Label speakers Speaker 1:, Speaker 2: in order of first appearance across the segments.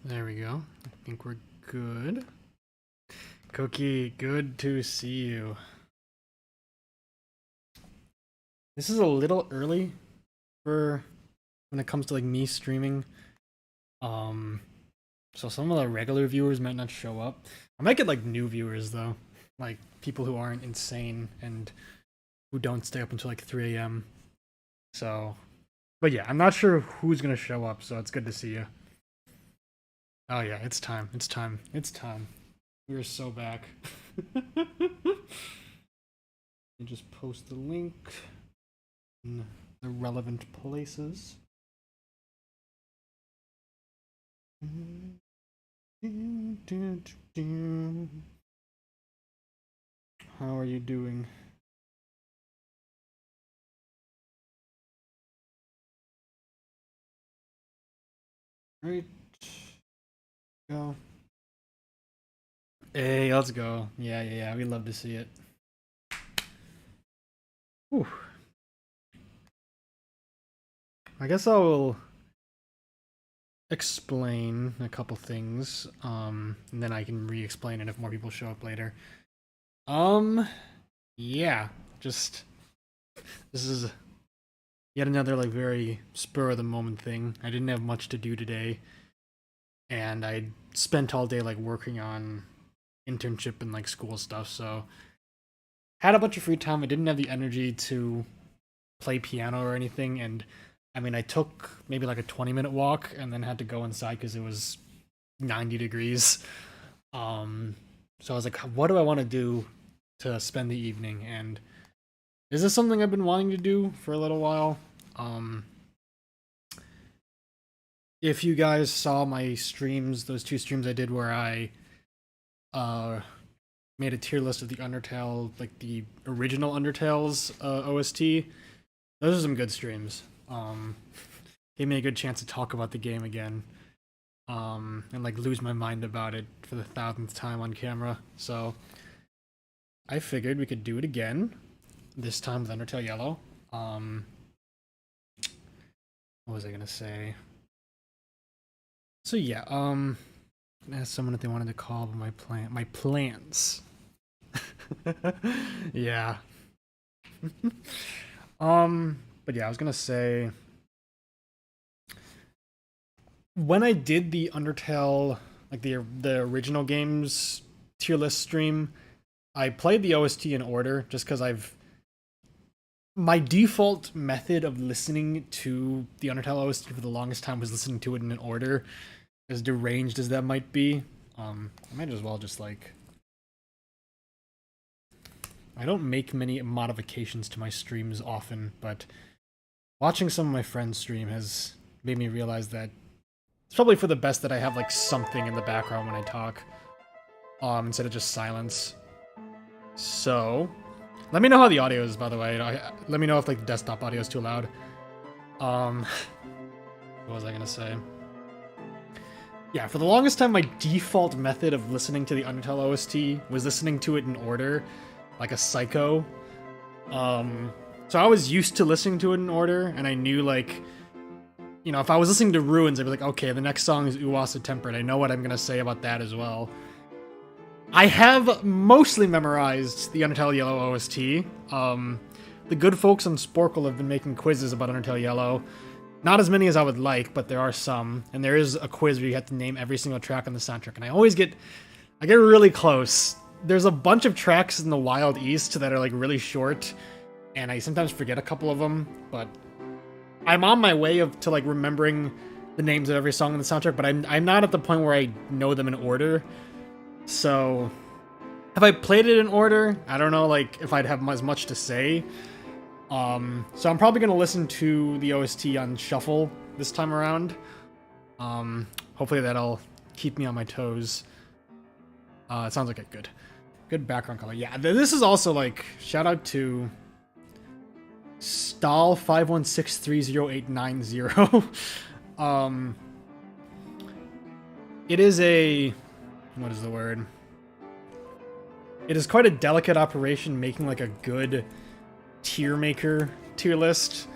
Speaker 1: There we go. I think we're good. Cookie, good to see you. This is a little early for when it comes to like me streaming. So some of the regular viewers might not show up. I might get like new viewers though, like people who aren't insane and who don't stay up until like 3 a.m. So, but yeah, I'm not sure who's gonna show up, so it's good to see you. Oh yeah, it's time. It's time. It's time. We're so back. You just post the link in the relevant places. How are you doing? Right. Go. Hey, let's go. Yeah. We'd love to see it. Whew. I guess I will explain a couple things, and then I can re-explain it if more people show up later. Yeah, just this is yet another like very spur of the moment thing. I didn't have much to do today, and I spent all day like working on internship and like school stuff, so had a bunch of free time. I didn't have the energy to play piano or anything, and I mean, I took maybe like a 20-minute walk and then had to go inside because it was 90 degrees. So I was like, what do I want to do to spend the evening? And is this something I've been wanting to do for a little while? If you guys saw my streams, those 2 streams I did where I made a tier list of the Undertale, like the original Undertale's OST, those are some good streams. Gave me a good chance to talk about the game again, and like lose my mind about it for the 1000th time on camera. So I figured we could do it again, this time with Undertale Yellow. What was I gonna say? So yeah, asked someone if they wanted to call my plans. Yeah. But yeah, I was gonna say, when I did the Undertale, like the original games tier list stream, I played the OST in order just because my default method of listening to the Undertale OST for the longest time was listening to it in an order, as deranged as that might be. I might as well just like, I don't make many modifications to my streams often, but watching some of my friends stream has made me realize that it's probably for the best that I have like something in the background when I talk, instead of just silence. So, let me know how the audio is, by the way. Let me know if like the desktop audio is too loud. What was I gonna say? Yeah, for the longest time, my default method of listening to the Undertale OST was listening to it in order, like a psycho. So I was used to listening to it in order, and I knew, like, you know, if I was listening to Ruins, I'd be like, okay, the next song is Uwasa Tempered. I know what I'm gonna say about that as well. I have mostly memorized the Undertale Yellow OST. The good folks on Sporkle have been making quizzes about Undertale Yellow. Not as many as I would like, but there are some. And there is a quiz where you have to name every single track on the soundtrack. And I get really close. There's a bunch of tracks in the Wild East that are like really short, and I sometimes forget a couple of them, but I'm on my way to like remembering the names of every song on the soundtrack, but I'm not at the point where I know them in order. So, have I played it in order? I don't know, like, if I'd have as much to say. So I'm probably gonna listen to the OST on shuffle this time around. hopefully that'll keep me on my toes. It sounds like a good background color. Yeah, this is also like, shout out to Stahl516308990. It is a, what is the word? It is quite a delicate operation making like a good tier list.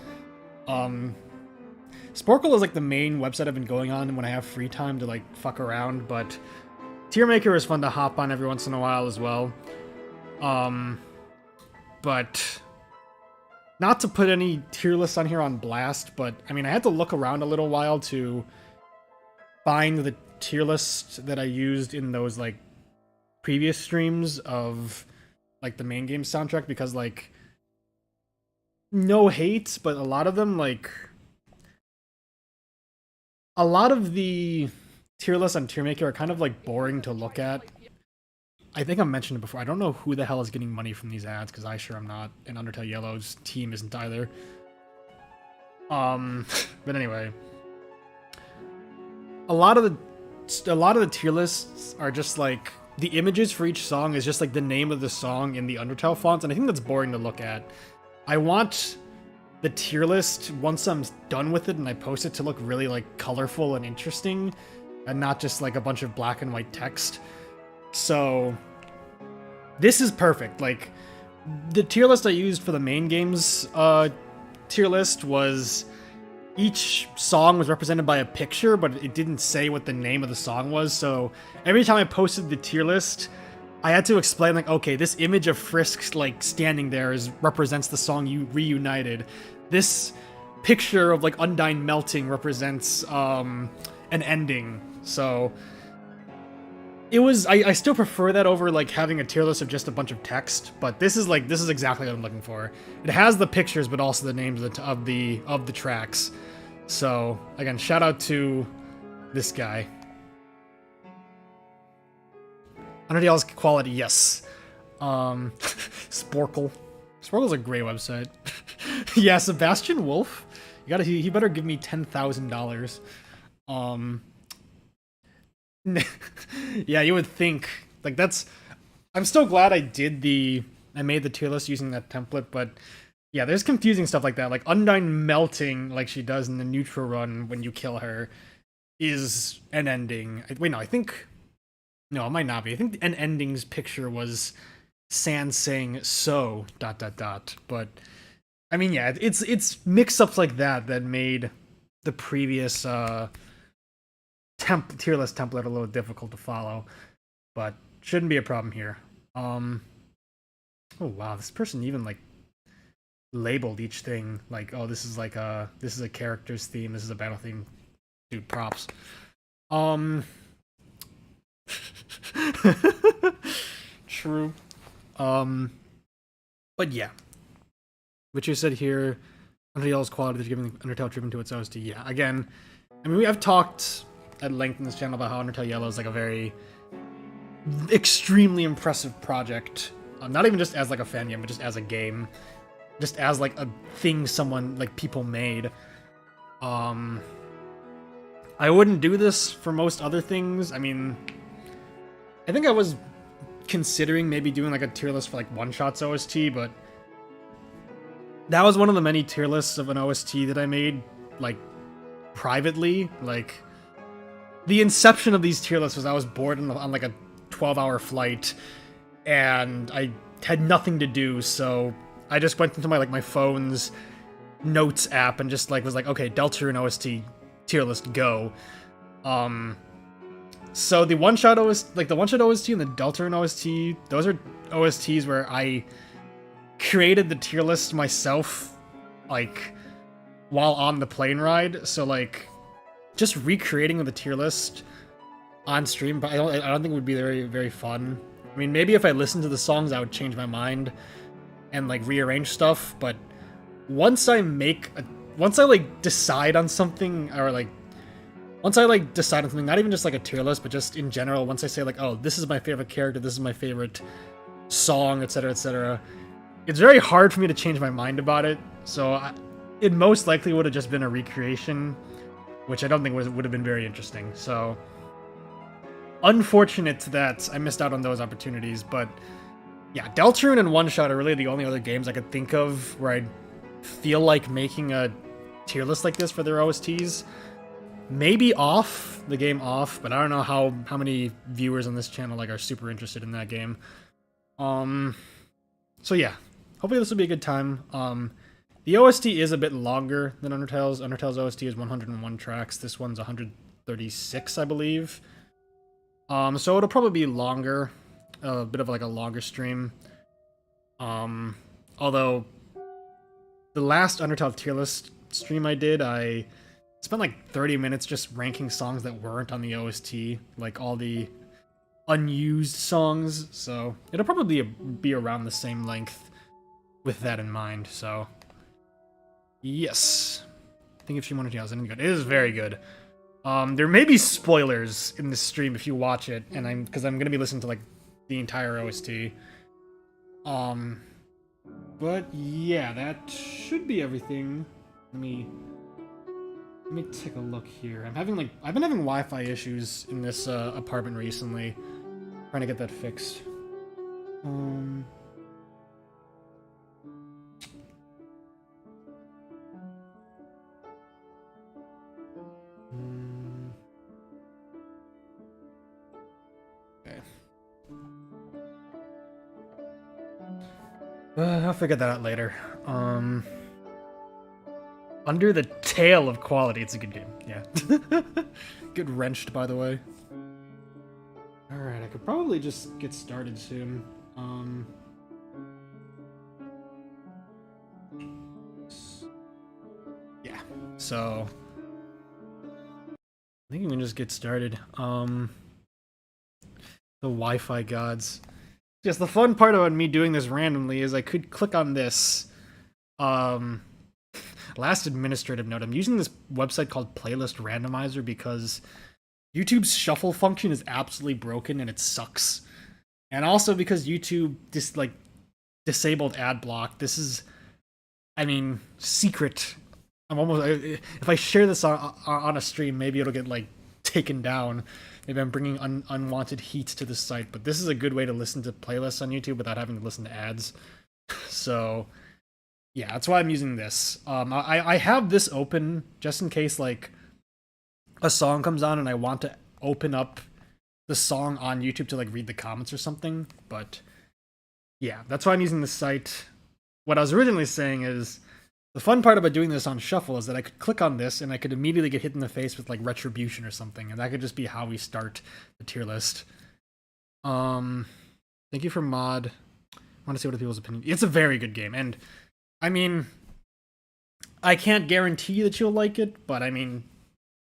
Speaker 1: Sporkle is like the main website I've been going on when I have free time to like fuck around, but tier maker is fun to hop on every once in a while as well. But not to put any tier lists on here on blast, but I mean I had to look around a little while to find the tier list that I used in those like previous streams of like the main game soundtrack, because like, no hate, but a lot of them, like a lot of the tier lists on tier maker are kind of like boring to look at. I think I mentioned it before, I don't know who the hell is getting money from these ads, because I sure am not, and Undertale Yellow's team isn't either. But anyway, a lot of the tier lists are just like, the images for each song is just like the name of the song in the Undertale fonts, and I think that's boring to look at. I want the tier list, once I'm done with it and I post it, to look really like colorful and interesting, and not just like a bunch of black and white text. So this is perfect. Like, the tier list I used for the main games tier list was, each song was represented by a picture, but it didn't say what the name of the song was. So every time I posted the tier list, I had to explain like, okay, this image of Frisk like standing there represents the song You Reunited. This picture of like Undyne melting represents an ending. So it was, I still prefer that over like having a tier list of just a bunch of text, but this is exactly what I'm looking for. It has the pictures, but also the names of the tracks. So again, shout out to this guy. Undertale's quality, yes. Sporkle. Sporkle's a great website. Yeah, Sebastian Wolf. He better give me $10,000. Yeah, you would think like that's. I'm still glad I made the tier list using that template, but yeah, there's confusing stuff like that. Like Undyne melting, like she does in the neutral run when you kill her, is an ending. Wait, no, no, it might not be. I think an ending's picture was Sans saying so ... But I mean, yeah, it's mix-ups like that made the previous tier list template a little difficult to follow, but shouldn't be a problem here. Oh wow, this person even like labeled each thing like, oh, this is a character's theme, this is a battle theme. Dude, props. True. But yeah, what you said here, Undertale's quality is giving Undertale treatment to its OST. Yeah, again, I mean, I've talked at length in this channel about how Undertale Yellow is like a very extremely impressive project. Not even just as like a fan game, but just as a game, just as like a thing people made. I wouldn't do this for most other things. I mean, I think I was considering maybe doing like a tier list for like One Shot's OST, but that was one of the many tier lists of an OST that I made like privately. Like, the inception of these tier lists was I was bored on like a 12-hour flight, and I had nothing to do, so I just went into my my phone's notes app and just was like, okay, Deltarune OST tier list, go. So the One Shot OST, the One Shot OST and the Deltarune OST, those are OSTs where I created the tier list myself, like, while on the plane ride. So like, just recreating the tier list on stream, but I don't think it would be very, very fun. I mean, maybe if I listened to the songs, I would change my mind and like rearrange stuff. But once I decide on something, or like once I decide on something, not even just like a tier list, but just in general, once I say like, oh, this is my favorite character, this is my favorite song, etc., etc., it's very hard for me to change my mind about it. So it most likely would have just been a recreation which I don't think would have been very interesting. So unfortunate that I missed out on those opportunities, but yeah, Deltarune and One Shot are really the only other games I could think of where I'd feel like making a tier list like this for their OSTs. Maybe Off, the game Off, but I don't know how many viewers on this channel like are super interested in that game. So yeah, hopefully this will be a good time. The OST is a bit longer than Undertale's. Undertale's OST is 101 tracks. This one's 136, I believe. So it'll probably be longer, a bit of like a longer stream. Although the last Undertale tier list stream I did, I spent like 30 minutes just ranking songs that weren't on the OST, like all the unused songs. So it'll probably be around the same length with that in mind. So yes, I think if she wanted to, anything good. It is very good. There may be spoilers in this stream if you watch it, and because I'm gonna be listening to like the entire OST. But yeah, that should be everything. Let me take a look here. I've been having Wi-Fi issues in this apartment recently. Trying to get that fixed. Okay. I'll figure that out later. Under the Tale of Quality. It's a good game. Yeah. Good wrenched, by the way. Alright, I could probably just get started soon. Yeah, so I think we can just get started. The Wi-Fi gods. Yes, the fun part about me doing this randomly is I could click on this. Last administrative note, I'm using this website called Playlist Randomizer because YouTube's shuffle function is absolutely broken and it sucks. And also because YouTube disabled ad block. This is, I mean, secret. I'm almost, if I share this on a stream, maybe it'll get like taken down. Maybe I'm bringing unwanted heat to the site, but this is a good way to listen to playlists on YouTube without having to listen to ads. So yeah, that's why I'm using this. I have this open just in case like a song comes on and I want to open up the song on YouTube to like read the comments or something. But yeah, that's why I'm using this site. What I was originally saying is the fun part about doing this on Shuffle is that I could click on this and I could immediately get hit in the face with like Retribution or something, and that could just be how we start the tier list. Thank you for mod. I want to see what people's opinion. It's a very good game, and I mean, I can't guarantee that you'll like it, but I mean,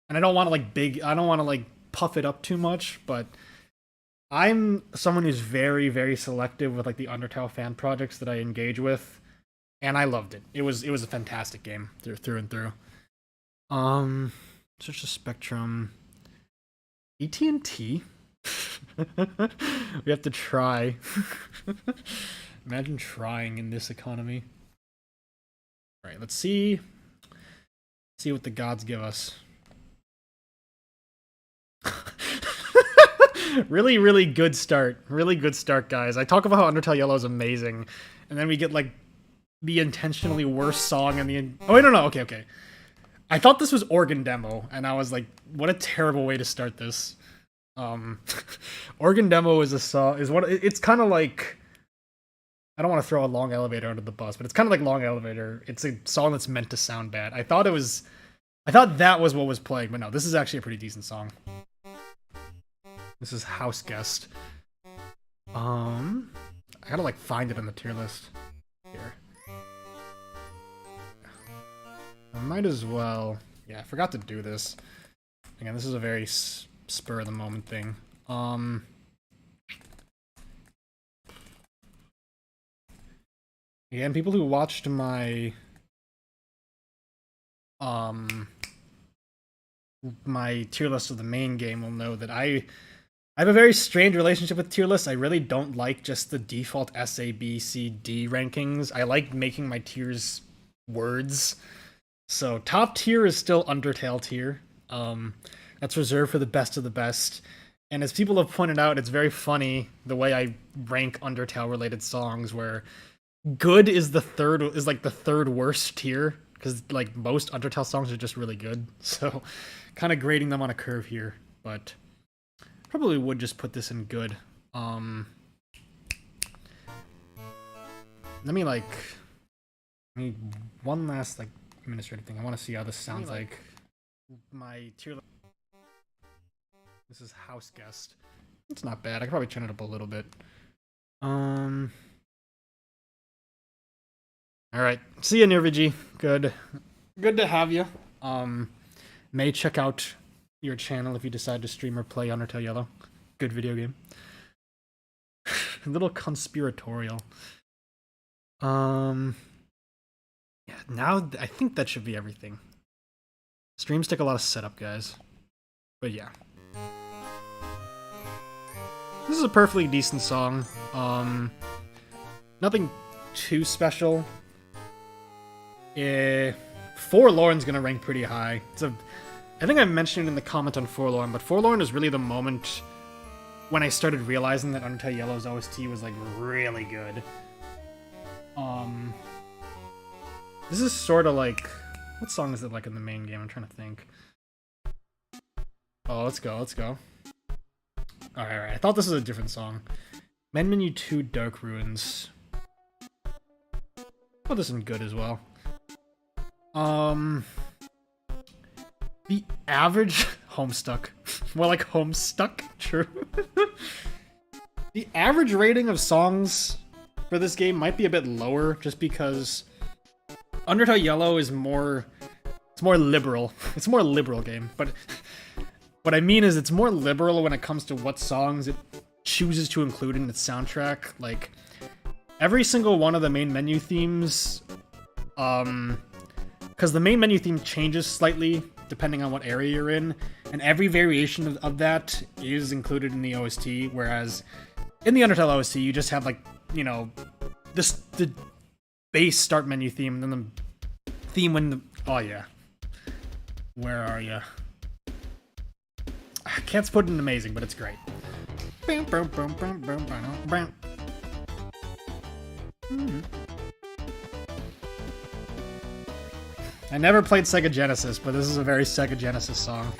Speaker 1: and I don't want to like puff it up too much, but I'm someone who's very, very selective with like the Undertale fan projects that I engage with, and I loved it. It was a fantastic game through and through. Search the Spectrum. AT&T? We have to try. Imagine trying in this economy. All right, let's see what the gods give us. Really, really good start. Really good start, guys. I talk about how Undertale Yellow is amazing, and then we get like the intentionally worst song and the. Oh wait, no, okay. I thought this was Organ Demo, and I was like, what a terrible way to start this. Organ Demo is a song. It's kind of like. I don't want to throw a Long Elevator under the bus, but it's kind of like Long Elevator. It's a song that's meant to sound bad. I thought that was what was playing, but no, this is actually a pretty decent song. This is House Guest. I gotta like find it on the tier list here. I might as well. Yeah, I forgot to do this. Again, this is a very spur of the moment thing. Again, people who watched my my tier list of the main game will know that I have a very strange relationship with tier lists. I really don't like just the default S, A, B, C, D rankings. I like making my tiers words. So top tier is still Undertale tier. That's reserved for the best of the best. And as people have pointed out, it's very funny the way I rank Undertale related songs, where good is like the third worst tier, because like most Undertale songs are just really good. So kind of grading them on a curve here, but probably would just put this in good. Let me one last like administrative thing. I want to see how this sounds like my tier. This is house guest. It's not bad. I could probably turn it up a little bit. All right. See you, Nirviji. Good to have you. May check out your channel if you decide to stream or play Undertale Yellow. Good video game. A little conspiratorial. Yeah, now I think that should be everything. Streams take a lot of setup, guys. But yeah. This is a perfectly decent song. Nothing too special. Forlorn's gonna rank pretty high. I think I mentioned it in the comment on Forlorn, but Forlorn is really the moment when I started realizing that Undertale Yellow's OST was like really good. This is sort of like, what song is it like in the main game? I'm trying to think. Oh, let's go. Alright. I thought this was a different song. Men Menu 2 Dark Ruins. Put this in good as well. The average Homestuck. More like Homestuck, true. The average rating of songs for this game might be a bit lower, just because Undertale Yellow is more liberal. It's a more liberal game, but what I mean is it's more liberal when it comes to what songs it chooses to include in its soundtrack. Like, every single one of the main menu themes, because the main menu theme changes slightly depending on what area you're in, and every variation of that is included in the OST, whereas in the Undertale OST, you just have, like, you know, the base start menu theme, and then the theme when the... Oh, yeah. Where are ya? I can't put it in amazing, but it's great. I never played Sega Genesis, but this is a very Sega Genesis song.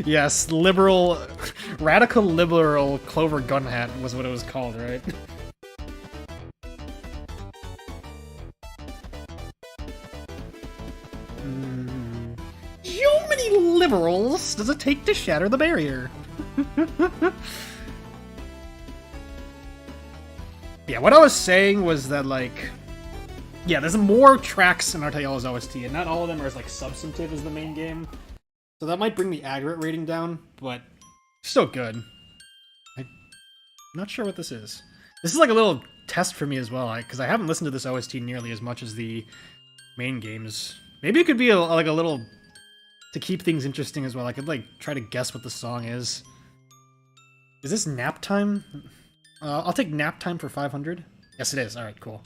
Speaker 1: Yes, radical liberal Clover Gunhat was what it was called, right? How many liberals does it take to shatter the barrier? Yeah, what I was saying was that, like, yeah, there's more tracks in Undertale Yellow's OST, and not all of them are as, like, substantive as the main game. So that might bring the aggregate rating down, but still good. I'm not sure what this is. This is like a little test for me as well, because I haven't listened to this OST nearly as much as the main games. Maybe it could be like a little to keep things interesting as well. I could like try to guess what the song is. Is this nap time? I'll take nap time for 500. Yes, it is. All right, cool.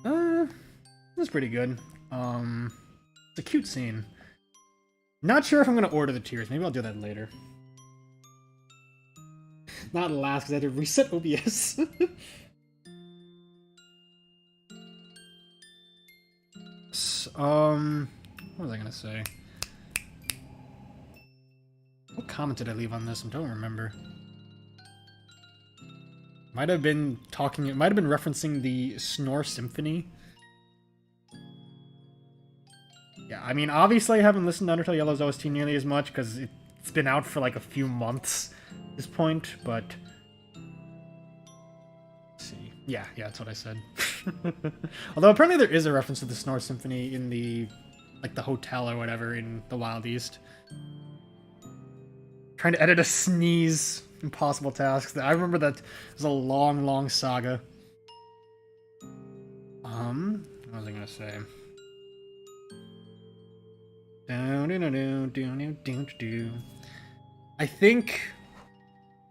Speaker 1: That's pretty good. It's a cute scene. Not sure if I'm going to order the tiers. Maybe I'll do that later. Not last, because I had to reset OBS. What was I going to say? What comment did I leave on this? I don't remember. Might have been referencing the Snore Symphony. Yeah, I mean, obviously I haven't listened to Undertale Yellow's OST nearly as much, because it's been out for like a few months at this point, but... Let's see. Yeah, that's what I said. Although apparently there is a reference to the Snore Symphony in the, like, the hotel or whatever in the Wild East. Trying to edit a sneeze. Impossible tasks. I remember that it was a long, long saga. What was I gonna say? I think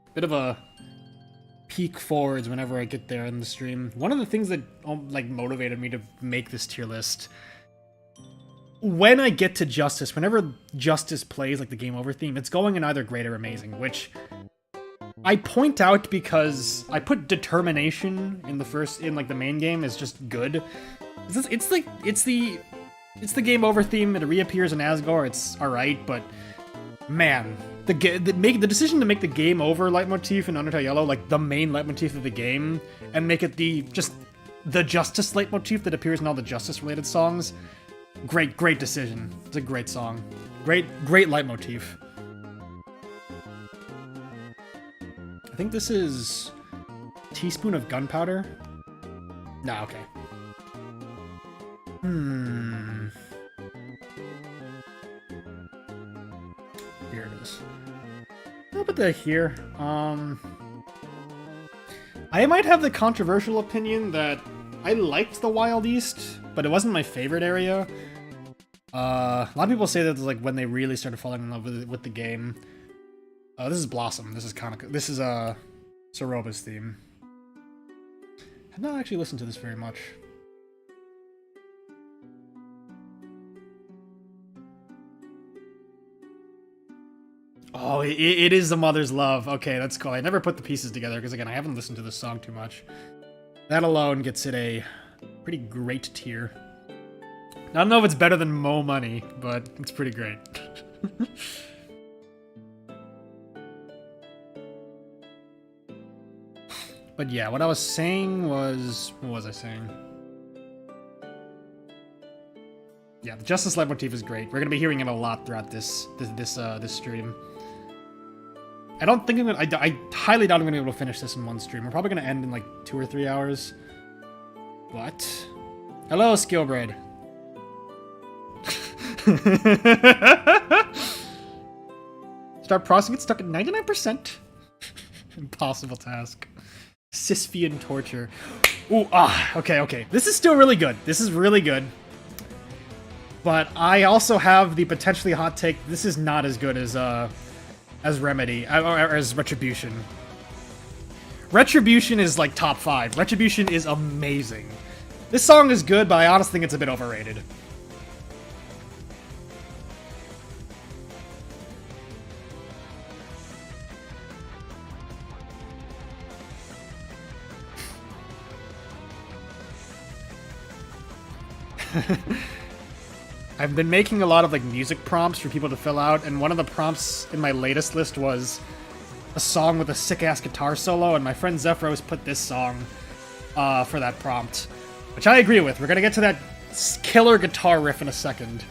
Speaker 1: a bit of a peek forwards whenever I get there in the stream. One of the things that like motivated me to make this tier list, when I get to Justice, whenever Justice plays like the game over theme, it's going in either great or amazing, which I point out because I put determination in the main game as just good. It's the game over theme. It reappears in Asgore. It's all right, but man, the decision to make the game over leitmotif in Undertale Yellow like the main leitmotif of the game, and make it the Justice leitmotif that appears in all the Justice related songs. Great decision. It's a great song. Great leitmotif. I think this is Teaspoon of Gunpowder. Nah, okay. Here it is. I'll put that here. I might have the controversial opinion that I liked the Wild East, but it wasn't my favorite area. A lot of people say that it's like when they really started falling in love with the game. This is Blossom. This is Soroba's theme. I've not actually listened to this very much. Oh, it is The Mother's Love. Okay, that's cool. I never put the pieces together because, again, I haven't listened to this song too much. That alone gets it a pretty great tier. I don't know if it's better than Mo Money, but it's pretty great. But yeah, what I was saying was... What was I saying? Yeah, the Justice leitmotif is great. We're gonna be hearing it a lot throughout this stream. I don't think I highly doubt I'm gonna be able to finish this in one stream. We're probably gonna end in like 2 or 3 hours. But hello, Skillbread. Start processing it, stuck at 99%. Impossible task. Sisyphean torture. Ooh, okay. This is still really good. This is really good. But I also have the potentially hot take. This is not as good as Remedy, or as Retribution. Retribution is like top 5. Retribution is amazing. This song is good, but I honestly think it's a bit overrated. I've been making a lot of like music prompts for people to fill out, and one of the prompts in my latest list was a song with a sick-ass guitar solo, and my friend Zephyros put this song for that prompt, which I agree with. We're gonna get to that killer guitar riff in a second.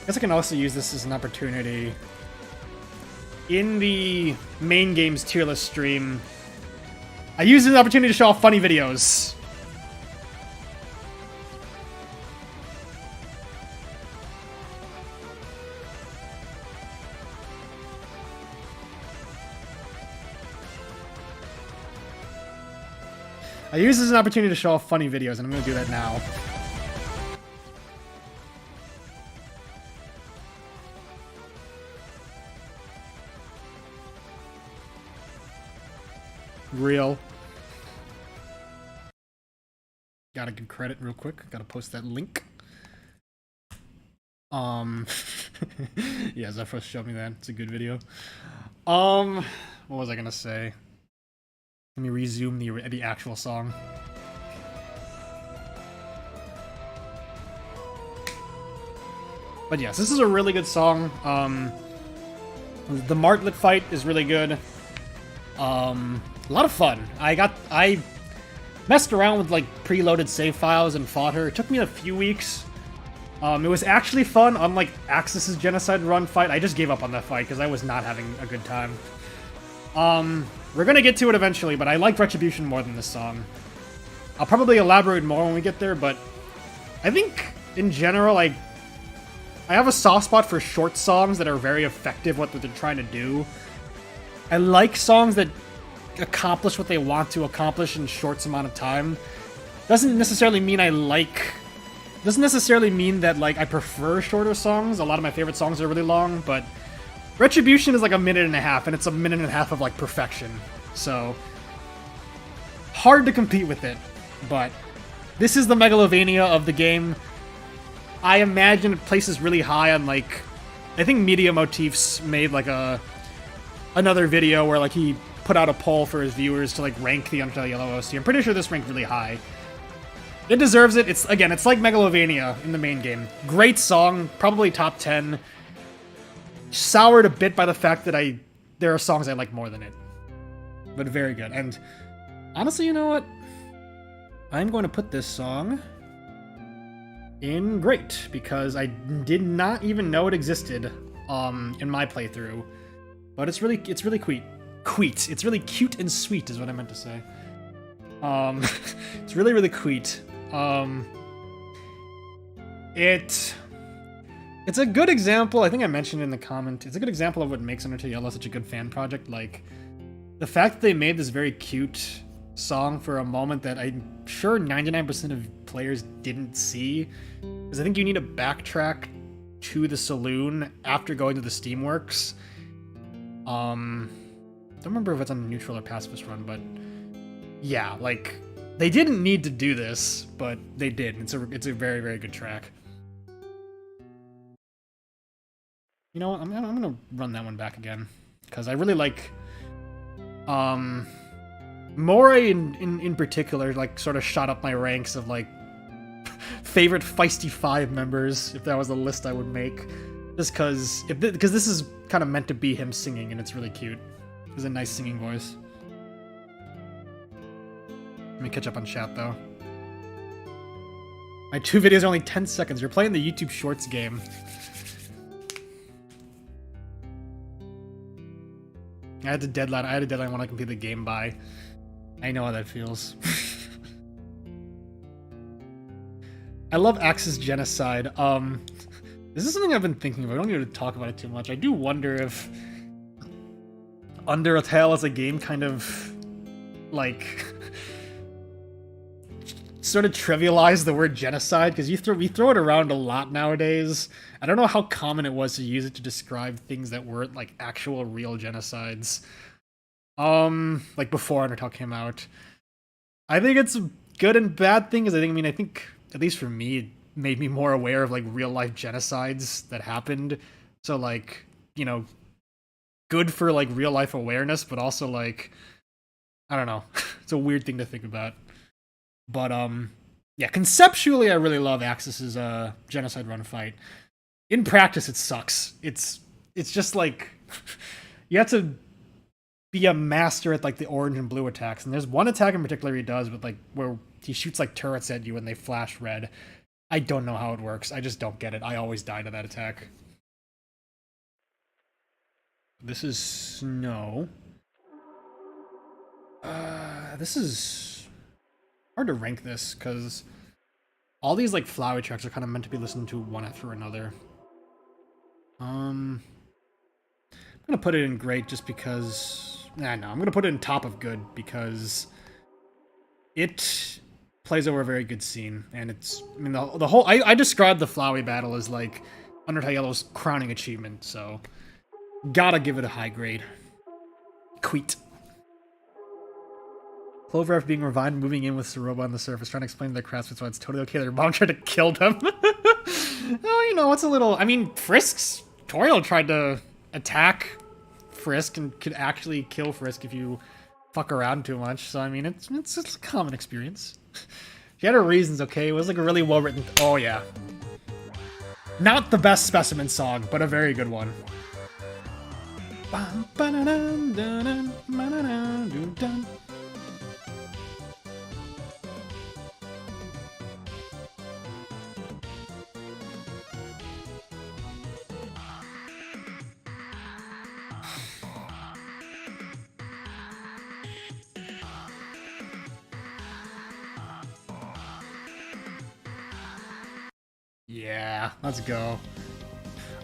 Speaker 1: I guess I can also use this as an opportunity. In the main games tier list stream, I use it as an opportunity to show off funny videos. I use this as an opportunity to show off funny videos, and I'm going to do that now. Real. Gotta give credit real quick. Gotta post that link. Yeah, Zephyros showed me that. It's a good video. What was I gonna say? Let me resume the actual song. But yes, this is a really good song. The Martlet fight is really good. A lot of fun. I messed around with like preloaded save files and fought her. It took me a few weeks. It was actually fun. Unlike Axis's Genocide Run fight, I just gave up on that fight because I was not having a good time. We're gonna get to it eventually, but I like Retribution more than this song. I'll probably elaborate more when we get there, but I think, in general, I have a soft spot for short songs that are very effective what they're trying to do. I like songs that accomplish what they want to accomplish in short amount of time. Doesn't necessarily mean doesn't necessarily mean that like I prefer shorter songs. A lot of my favorite songs are really long, but Retribution is like a minute and a half, and it's a minute and a half of like perfection. So hard to compete with it, but this is the Megalovania of the game. I imagine it places really high on like, I think Media Motifs made like another video where like he put out a poll for his viewers to like rank the Undertale Yellow OC. I'm pretty sure this ranked really high. It deserves it. It's like Megalovania in the main game. Great song, probably top 10. Soured a bit by the fact that there are songs I like more than it. But very good. And honestly, you know what? I'm going to put this song in Great, because I did not even know it existed in my playthrough. But it's really cute. It's really cute and sweet is what I meant to say. It's really cute. It's a good example, I think I mentioned in the comment, it's a good example of what makes Undertale Yellow such a good fan project. Like, the fact that they made this very cute song for a moment that I'm sure 99% of players didn't see, because I think you need to backtrack to the saloon after going to the Steamworks. Don't remember if it's on the neutral or pacifist run, but yeah, like, they didn't need to do this, but they did. It's a very good track. You know what? I'm gonna run that one back again, because I really like Moray in particular. Like, sort of shot up my ranks of like favorite Feisty 5 members, if that was a list I would make. Just because this is kind of meant to be him singing, and it's really cute. He has a nice singing voice. Let me catch up on chat though. My 2 videos are only 10 seconds. You're playing the YouTube Shorts game. I had a deadline when I complete the game by. I know how that feels. I love Axis Genocide. This is something I've been thinking about. I don't need to talk about it too much. I do wonder if Undertale as a game kind of like sort of trivialized the word genocide, because we throw it around a lot nowadays. I don't know how common it was to use it to describe things that weren't like actual real genocides. Like before Undertale came out. I think it's a good and bad thing, because I think at least for me, it made me more aware of like real life genocides that happened. So like, you know, good for like real life awareness, but also like, I don't know. It's a weird thing to think about. But yeah, conceptually I really love Axis's genocide run fight. In practice it sucks. It's just like you have to be a master at like the orange and blue attacks. And there's one attack in particular he does with like where he shoots like turrets at you and they flash red. I don't know how it works. I just don't get it. I always die to that attack. This is snow. This is hard to rank this, because all these like flowery tracks are kind of meant to be listened to one after another. I'm gonna put it in great just because. No, I'm gonna put it in top of good because it plays over a very good scene, and it's. I mean, the whole. I described the Flowey battle as like Undertale Yellow's crowning achievement, so gotta give it a high grade. Queet. Clover, after being revived, moving in with Saroba on the surface, trying to explain to the craftsman why it's totally okay their mom tried to kill them. Oh, you know, it's a little... I mean, Toriel tried to attack Frisk and could actually kill Frisk if you fuck around too much. So, I mean, it's a common experience. She had her reasons, okay? It was like a really well-written... Oh, yeah. Not the best Specimen song, but a very good one. Yeah, let's go.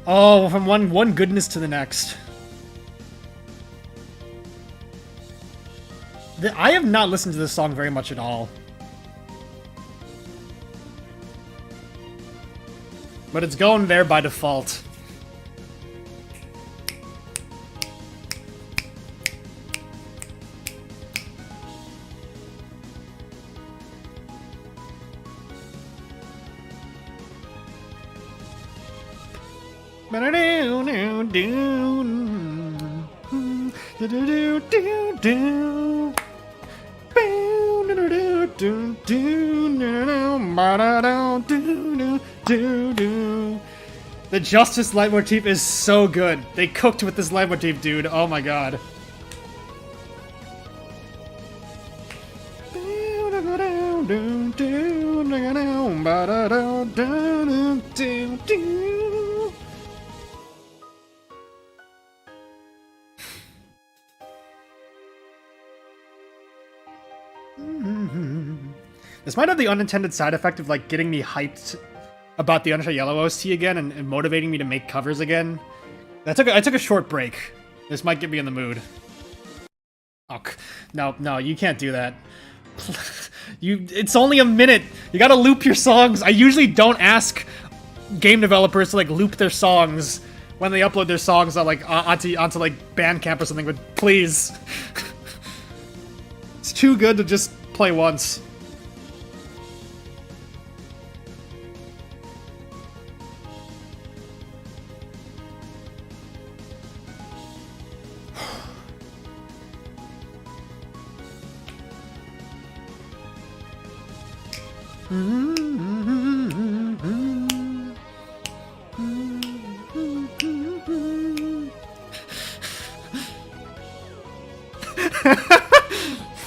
Speaker 1: Oh, from one goodness to the next. I have not listened to this song very much at all. But it's going there by default. The Justice leitmotif is so good. They cooked with this leitmotif, dude. Oh my god. This might have the unintended side effect of like getting me hyped about the Undertale Yellow OST again and motivating me to make covers again. I took a short break. This might get me in the mood. Oh, no, you can't do that. It's only a minute. You gotta loop your songs. I usually don't ask game developers to like loop their songs when they upload their songs on like onto like Bandcamp or something, but please. It's too good to just play once.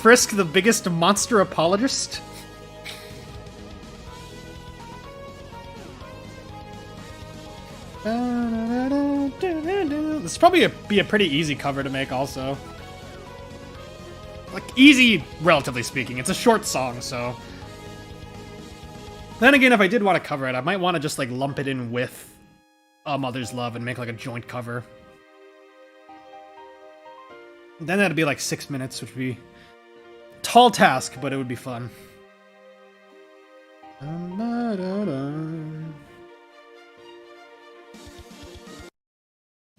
Speaker 1: Frisk, the biggest monster apologist? This is probably be a pretty easy cover to make also. Like, easy, relatively speaking. It's a short song, so... Then again, if I did want to cover it, I might want to just, like, lump it in with A Mother's Love and make, like, a joint cover. Then that'd be, like, 6 minutes, which would be... tall task, but it would be fun.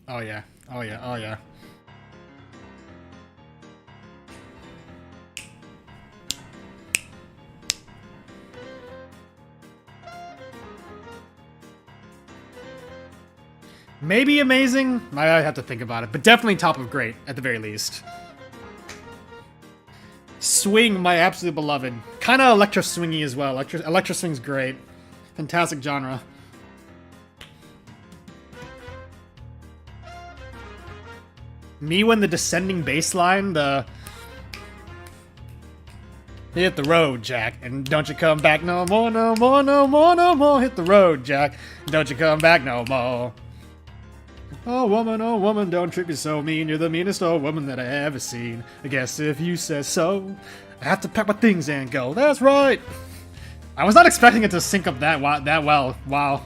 Speaker 1: Oh yeah, oh yeah, oh yeah. Maybe amazing? I have to think about it, but definitely top of great, at the very least. Swing, my absolute beloved. Kinda electro swingy as well. Electro swing's great. Fantastic genre. Me when the descending bass line, the... Hit the road, Jack, and don't you come back no more, no more, no more, no more. Hit the road, Jack, and don't you come back no more. Oh woman, don't treat me so mean. You're the meanest old woman that I ever seen. I guess if you say so, I have to pack my things and go. That's right. I was not expecting it to sync up that well. Wow.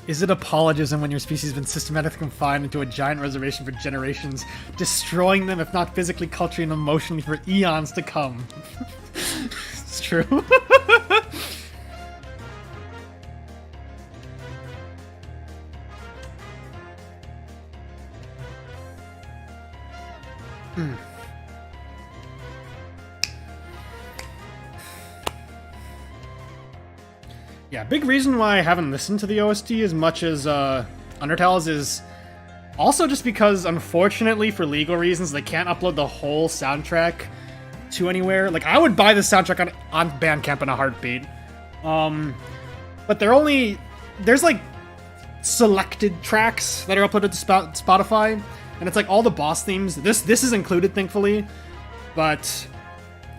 Speaker 1: Is it apologism when your species has been systematically confined into a giant reservation for generations, destroying them, if not physically, culturally, and emotionally, for eons to come? It's true. Yeah, big reason why I haven't listened to the OST as much as Undertale's is also just because, unfortunately, for legal reasons, they can't upload the whole soundtrack to anywhere. Like, I would buy the soundtrack on Bandcamp in a heartbeat. But there's like selected tracks that are uploaded to Spotify, and it's like all the boss themes. This is included, thankfully, but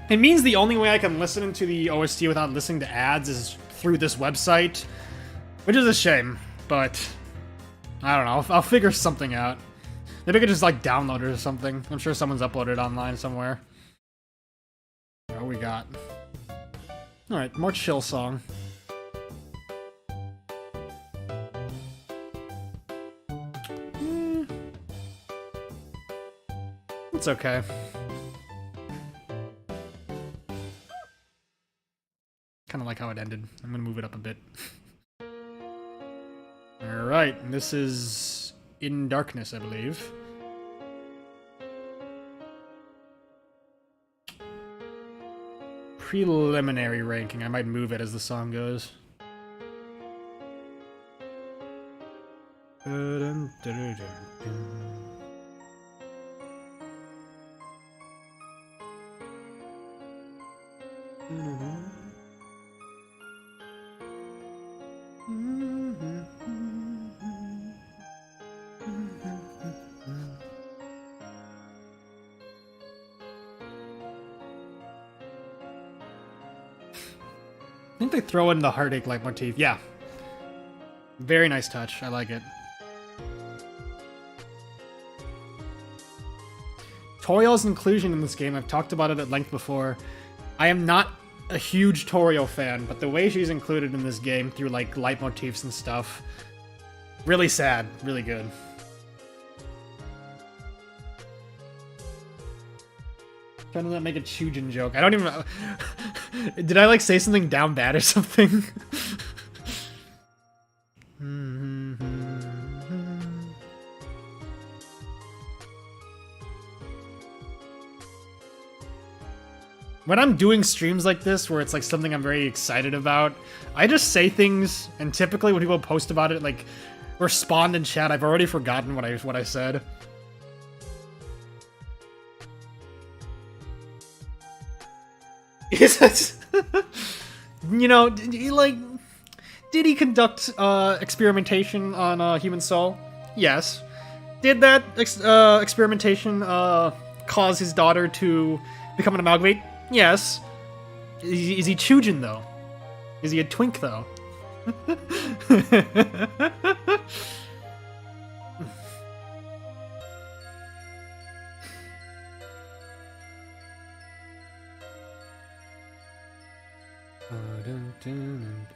Speaker 1: it means the only way I can listen to the OST without listening to ads is through this website. Which is a shame, but I don't know. I'll figure something out. Maybe I could just like download it or something. I'm sure someone's uploaded it online somewhere. What we got? Alright, more chill song. It's okay. Kind of like how it ended. I'm gonna move it up a bit. Alright, this is In Darkness, I believe. Preliminary ranking. I might move it as the song goes. I think they throw in the heartache leitmotif. Yeah. Very nice touch. I like it. Toriel's inclusion in this game, I've talked about it at length before. I am not a huge Toriel fan, but the way she's included in this game through like leitmotifs and stuff, really sad, really good. Trying to not make a Chujin joke. I don't even... Did I, like, say something down bad or something? When I'm doing streams like this, where it's, like, something I'm very excited about, I just say things, and typically when people post about it, like, respond in chat, I've already forgotten what I said. Is it? You know, did he conduct experimentation on a human soul? Yes. Did that experimentation cause his daughter to become an amalgamate? Yes. Is he Chujin though? Is he a twink though?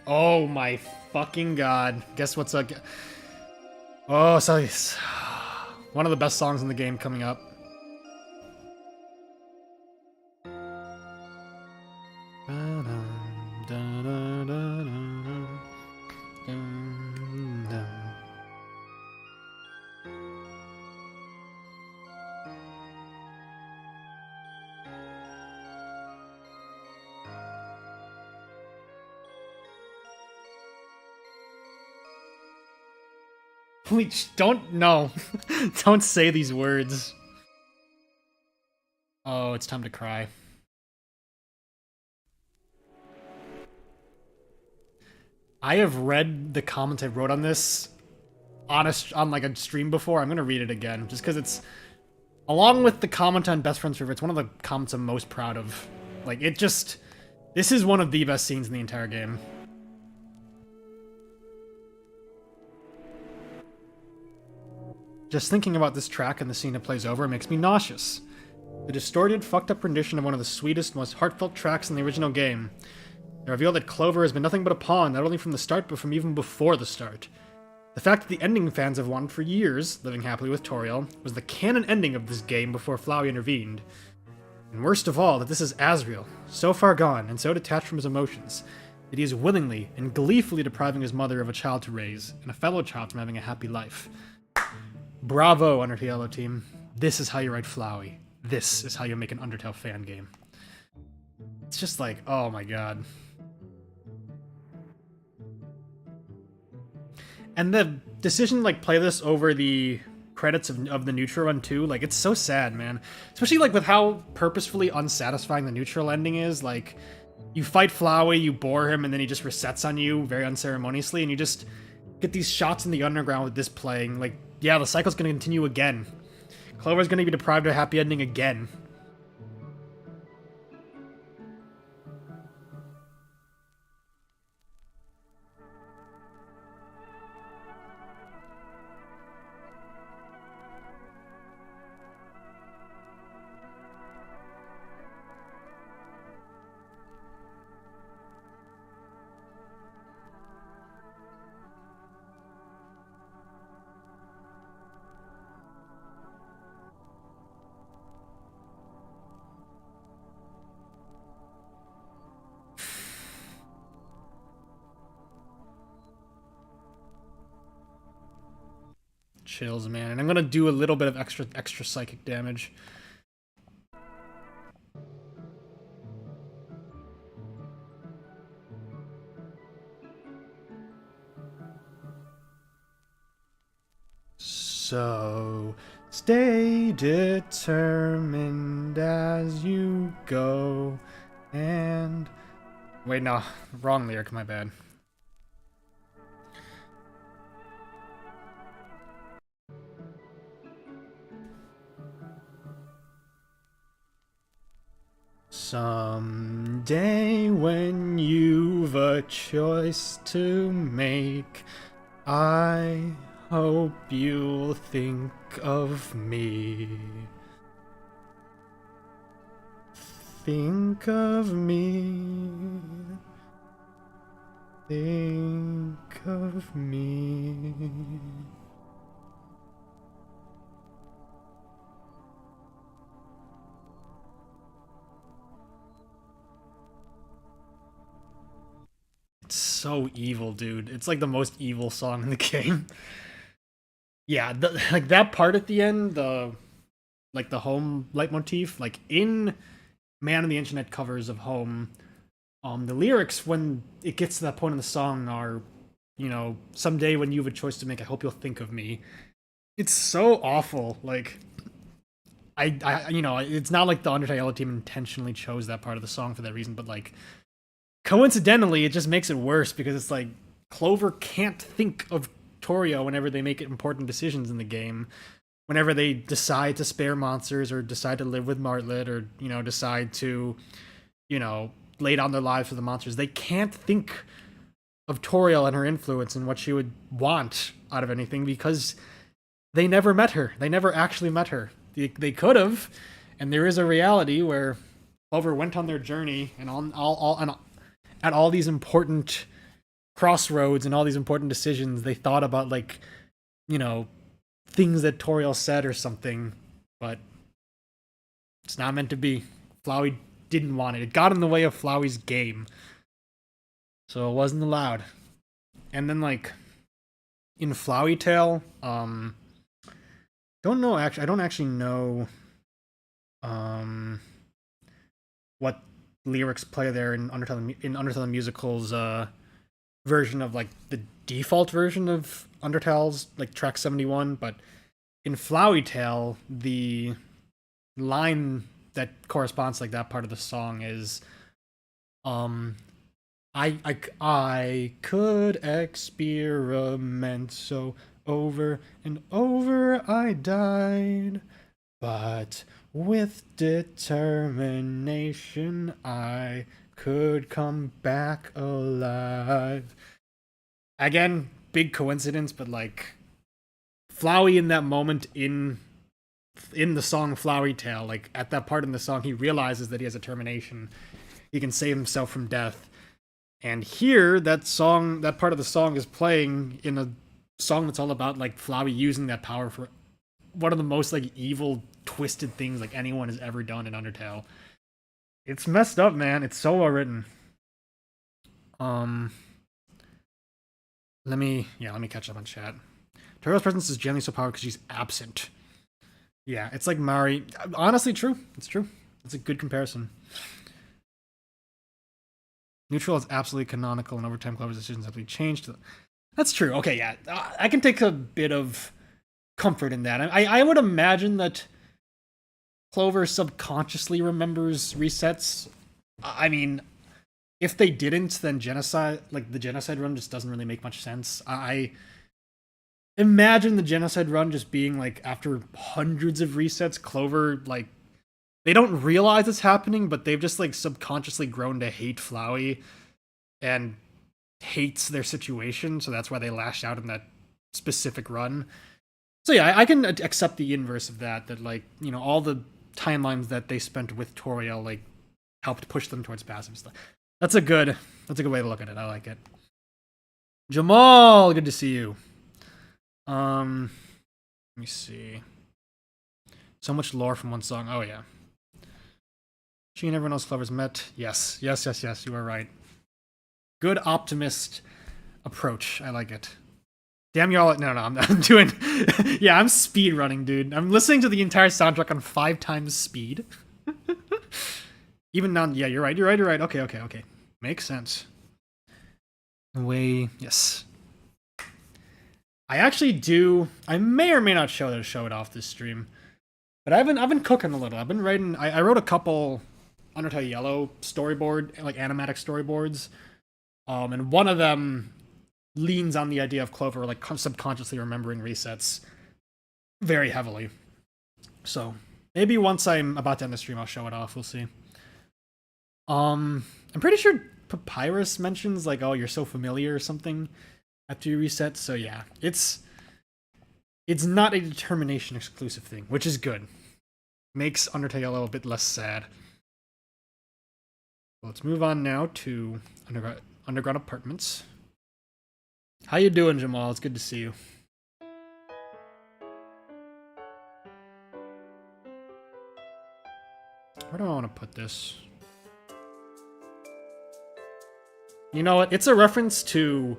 Speaker 1: Oh my fucking god. Guess what's up? Oh, so one of the best songs in the game coming up. Please, don't don't say these words. Oh, it's time to cry. I have read the comments I wrote on this on like a stream before. I'm gonna read it again, just because it's, along with the comment on Best Friends Forever, it's one of the comments I'm most proud of. Like, this is one of the best scenes in the entire game. Just thinking about this track and the scene it plays over makes me nauseous. The distorted, fucked up rendition of one of the sweetest, most heartfelt tracks in the original game. They reveal that Clover has been nothing but a pawn, not only from the start, but from even before the start. The fact that the ending fans have wanted for years, living happily with Toriel, was the canon ending of this game before Flowey intervened. And worst of all, that this is Asriel, so far gone and so detached from his emotions, that he is willingly and gleefully depriving his mother of a child to raise, and a fellow child from having a happy life. Bravo, Undertale team. This is how you write Flowey. This is how you make an Undertale fan game. It's just like, oh my god. And the decision to like play this over the credits of the neutral run too, like it's so sad, man. Especially like with how purposefully unsatisfying the neutral ending is. Like, you fight Flowey, you bore him, and then he just resets on you very unceremoniously, and you just get these shots in the underground with this playing. Like, yeah, the cycle's gonna continue again. Clover's gonna be deprived of a happy ending again. chills, man. And I'm gonna do a little bit of extra psychic damage. So, stay determined as you go, and... Wait, no. Wrong lyric, my bad. Someday when you've a choice to make, I hope you'll think of me. Think of me. Think of me. It's so evil, dude. It's like the most evil song in the game. Yeah, like that part at the end, the home leitmotif, like in Man of the Internet covers of Home, the lyrics when it gets to that point in the song are, you know, someday when you have a choice to make, I hope you'll think of me. It's so awful. Like, I you know, it's not like the Undertale team intentionally chose that part of the song for that reason, but like, coincidentally, it just makes it worse because it's like Clover can't think of Torio whenever they make important decisions in the game. Whenever they decide to spare monsters or decide to live with Martlet or, you know, decide to, you know, lay down their lives for the monsters, they can't think of Toriel and her influence and what she would want out of anything because they never met her. They never actually met her. They could have, and there is a reality where Clover went on their journey and at all these important crossroads and all these important decisions, they thought about, like, you know, things that Toriel said or something, but it's not meant to be. Flowey didn't want it. It got in the way of Flowey's game, so it wasn't allowed. And then, like, in Flowey Tale, don't know, actually, I don't actually know what lyrics play there in Undertale the Musical's version of, like, the default version of Undertale's, like, track 71, but in Flowey Tale, the line that corresponds to, like, that part of the song is I could experiment so over and over I died, but with determination I could come back alive. Again, big coincidence, but like Flowey in that moment in the song Flowey Tale, like at that part in the song, he realizes that he has a termination. He can save himself from death. And here, that part of the song is playing in a song that's all about like Flowey using that power for one of the most like evil, twisted things like anyone has ever done in Undertale. It's messed up, man. It's so well written. Let me catch up on chat. Toriel's presence is generally so powerful because she's absent. Yeah, it's like Mari. Honestly, true. It's true. It's a good comparison. Neutral is absolutely canonical, and over time, Clover's decisions have been changed. That's true. Okay, yeah, I can take a bit of comfort in that. I would imagine that Clover subconsciously remembers resets. I mean, if they didn't, then genocide, like the genocide run, just doesn't really make much sense. I imagine the genocide run just being like after hundreds of resets, Clover, like, they don't realize it's happening, but they've just like subconsciously grown to hate Flowey and hates their situation, so that's why they lashed out in that specific run. So yeah, I can accept the inverse of that, that like, you know, all the timelines that they spent with Toriel like helped push them towards passive stuff. That's a good way to look at it. I like it. Jamal, good to see you. Let me see. So much lore from one song. Oh yeah. She and everyone else Clover's met. Yes, you are right. Good optimist approach. I like it. Damn y'all! No, I'm doing. Yeah, I'm speed running, dude. I'm listening to the entire soundtrack on 5 times speed. Even now, yeah, you're right. Okay. Makes sense. Yes. I actually do. I may or may not show it off this stream, but I've been cooking a little. I've been writing. I wrote a couple Undertale Yellow storyboard, like animatic storyboards, and one of them leans on the idea of Clover like subconsciously remembering resets very heavily. So maybe once I'm about to end the stream, I'll show it off. We'll see. I'm pretty sure Papyrus mentions like, "Oh, you're so familiar" or something after you reset. So yeah, it's not a determination exclusive thing, which is good. Makes Undertale Yellow a bit less sad. Let's move on now to underground apartments. How you doing, Jamal? It's good to see you. Where do I want to put this? You know what? It's a reference to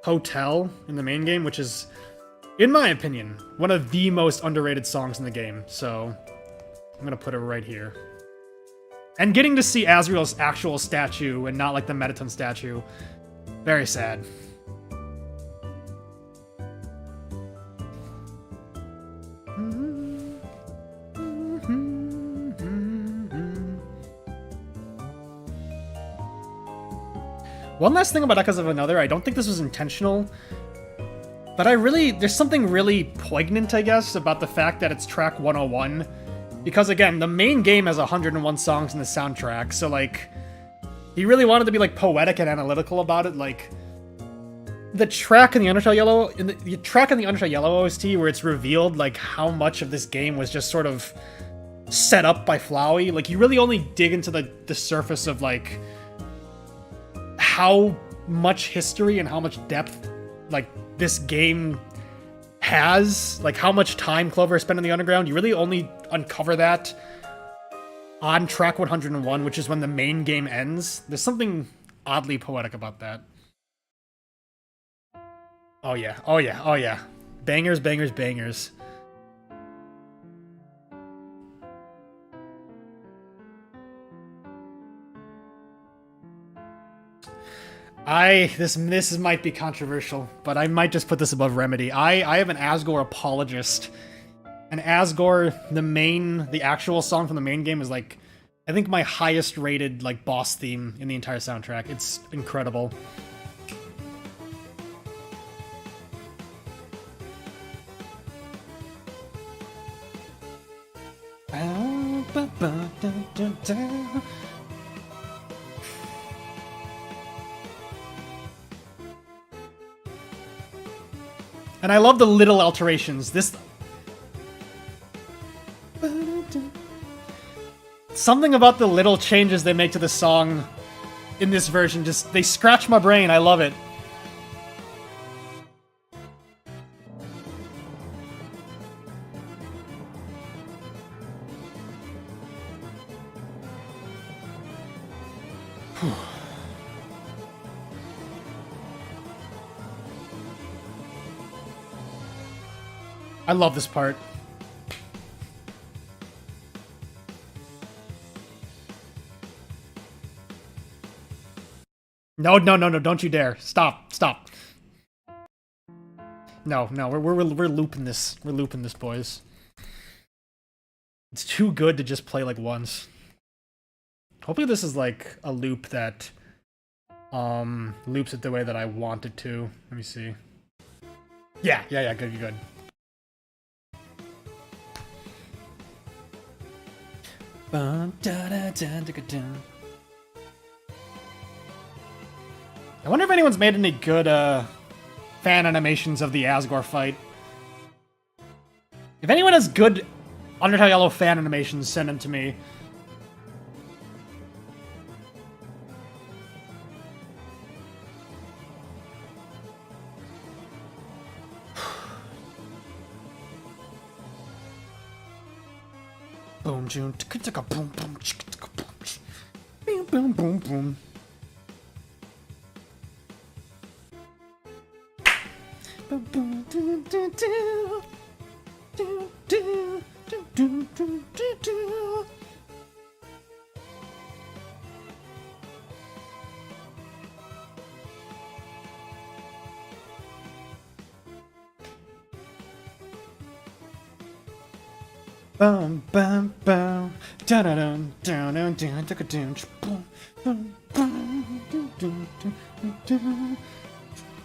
Speaker 1: Hotel in the main game, which is, in my opinion, one of the most underrated songs in the game. So I'm gonna put it right here. And getting to see Asriel's actual statue and not like the Mettaton statue, very sad. One last thing about Echoes of Another, I don't think this was intentional, but there's something really poignant, I guess, about the fact that it's track 101. Because again, the main game has 101 songs in the soundtrack, so like, he really wanted to be like poetic and analytical about it. Like, the track in the Undertale Yellow, the track in the Undertale Yellow OST, where it's revealed like how much of this game was just sort of set up by Flowey. Like, you really only dig into the surface of like how much history and how much depth like this game has, like how much time Clover spent in the underground. You really only uncover that on track 101, which is when the main game ends. There's something oddly poetic about that. Oh yeah. Bangers. This might be controversial, but I might just put this above Remedy. I am an Asgore apologist. And Asgore, the actual song from the main game is like, I think my highest rated like boss theme in the entire soundtrack. It's incredible. And I love the little alterations. Something about the little changes they make to the song in this version, they scratch my brain. I love it. I love this part. No, don't you dare. Stop. No, we're looping this. We're looping this, boys. It's too good to just play like once. Hopefully this is like a loop that loops it the way that I want it to. Let me see. Yeah, good. I wonder if anyone's made any good fan animations of the Asgore fight. If anyone has good Undertale Yellow fan animations, send them to me. Boom, boom, boom, boom, boom. Bum bum bum, da da dum down down down, da down, boom boom boom, dum dum dum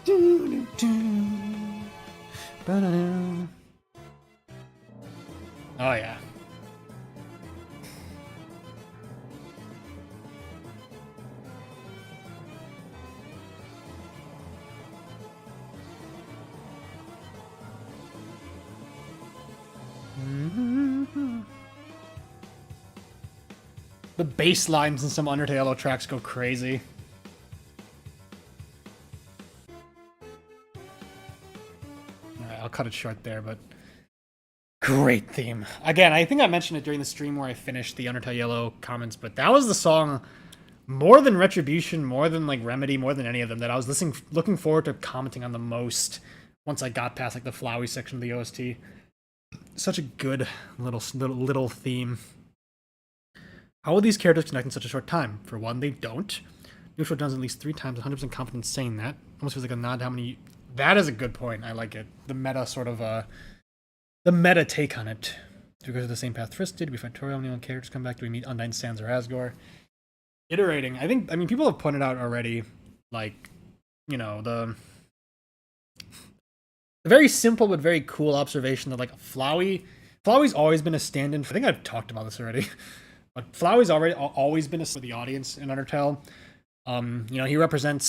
Speaker 1: dum dum, ba-da-dum. Oh yeah. The bass lines in some Undertale tracks go crazy. Alright, I'll cut it short there, but great theme. Again, I think I mentioned it during the stream where I finished the Undertale Yellow comments, but that was the song more than Retribution, more than like Remedy, more than any of them that I was looking forward to commenting on the most once I got past like the Flowey section of the OST. Such a good little theme. How will these characters connect in such a short time? For one, they don't. Neutral done at least 3 times, 100% confident saying that. Almost feels like a nod to how many... That is a good point. I like it. The meta sort of, the meta take on it. Do we go to the same path Frisk did? Do we find Toriel and characters come back? Do we meet Undyne, Sans, or Asgore? Iterating. I mean, people have pointed out already, like, you know, the very simple but very cool observation that, like, Flowey's always been a stand-in. I think I've talked about this already. But Flowey's always been for the audience in Undertale. You know, he represents